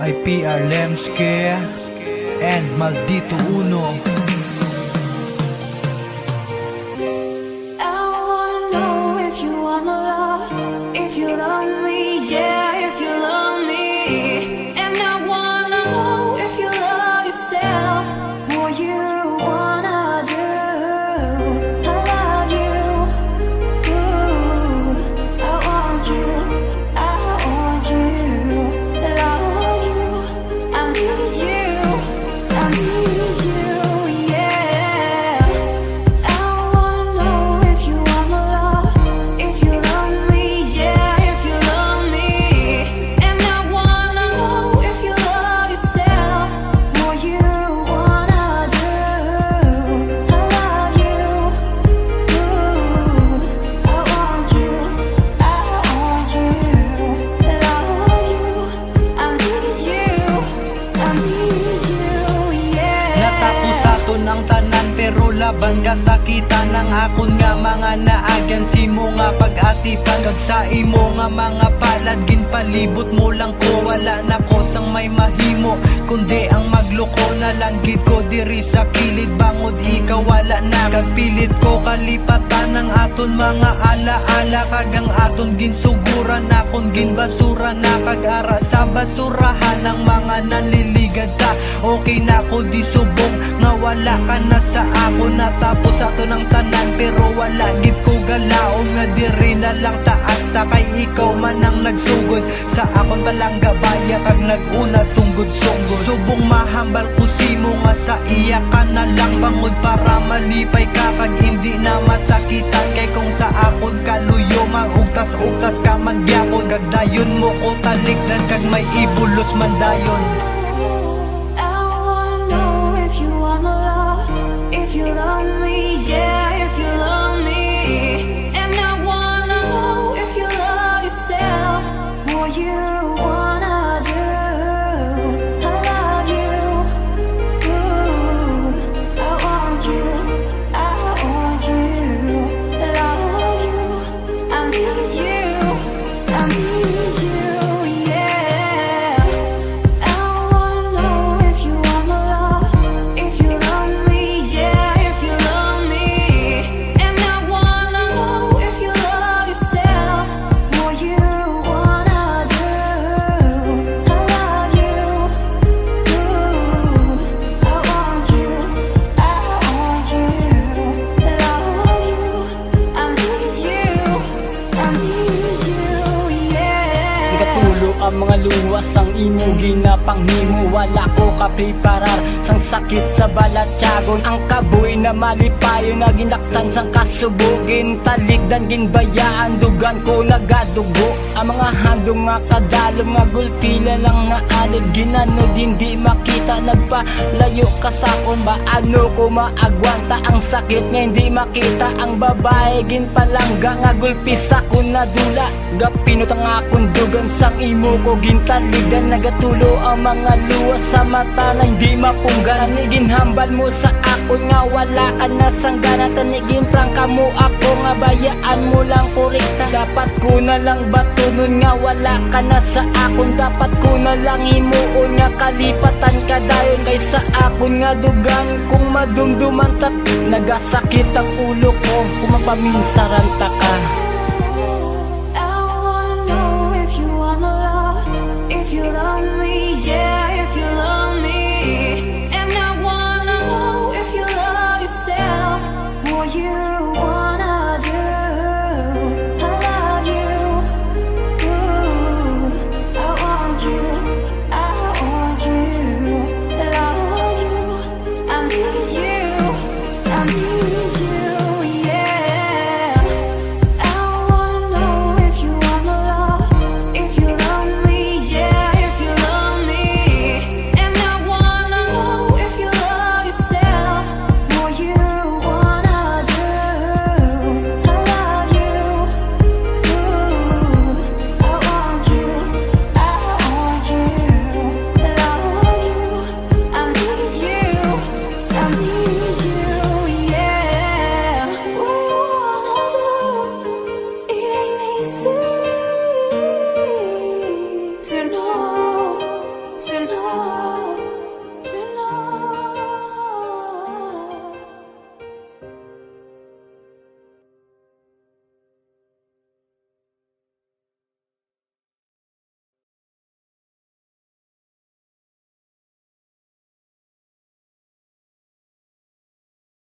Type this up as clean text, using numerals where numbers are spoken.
IPR Lemske and Maldito Uno. I wanna know if you wanna love, if you love me, yeah, if you love me. And I wanna know if you love yourself, what you wanna do. I love you, ooh, I want you, I want you, love you, I need you, I need you, yeah. I wanna know if you wanna love, if you love me, yeah, if you love me. And I wanna know if you love yourself, what you wanna do. I love you, ooh, I want you, I want you, love you, I need you, yeah. Natapos ato ng tanan pero laban kasakitan ng akon nga mga naagyan simo nga pag-atipan kag sa imo nga mga palad ginpalibot mo lang ko wala na ko sang may mahimo kundi ang magloko na lang gid ko diri sa kilid bangod ikaw wala na kag pilit ko kalipatan ng aton mga alaala kag ang aton ginsuguran akon ginbasura na kag ara sa basurahan ng mga nanliligad ta okay na ko di subong nga wala ka na sa ako natapos ato ng tanan pero wala gid ko galaon nga diri na lang taas ta kay ikaw man ang nagsugod sa akon palang gabaya kag naguna sunggod-sunggod subong mahambal ko simo nga sa iya ka na lang bangod para malipay ka kag hindi na masakitan kay kung sa akon kaluyo magugtas-ugtas ka magyapon kag dayon mo ko talikdan kag may ibulos man dayon. I wanna know if you wanna love, if you love me, yeah, if you love me. And I wanna know if you love yourself, what you wanna do. I love you, ooh, I want you, I want you, love you, I need you, I need you, yeah. I wanna know if you wanna love, if you love me, yeah, if you love me. And I wanna know if you love yourself, what you wanna do. I love you, ooh, I want you, I want you, love you, I need you, yeah. Katulo ang mga luwas ang imo ginapanghimo wala ko kapreparar sang sakit sa balat tiyagon ang kaboy na malipayo na ginaktan sang kasubugin taligdan ginbayaan dugan ko nagadugo ang mga handong nga kadalom nga gulpila lang na alid ginanod hindi makita nagpalayo kasakon ba ano ko maagwanta ang sakit nga hindi makita ang babae ginpalangga nga gulpis ako nadula gapinot ang akong dugan sang imo ko gintaligdan nagatulo ang mga luwas sa mata na hindi mapunggan ginhambal mo sa akon nga wala ka na sanggana tanigin prangka mo ako nga bayaan mo lang korikta dapat ko na lang batunon nga wala ka na sa akon dapat ko na lang himuon nga kalipatan ka dayon kay sa akon nga dugang kung madumduman ta nagasakit ang ulo ko kung mapaminsaran ta ka.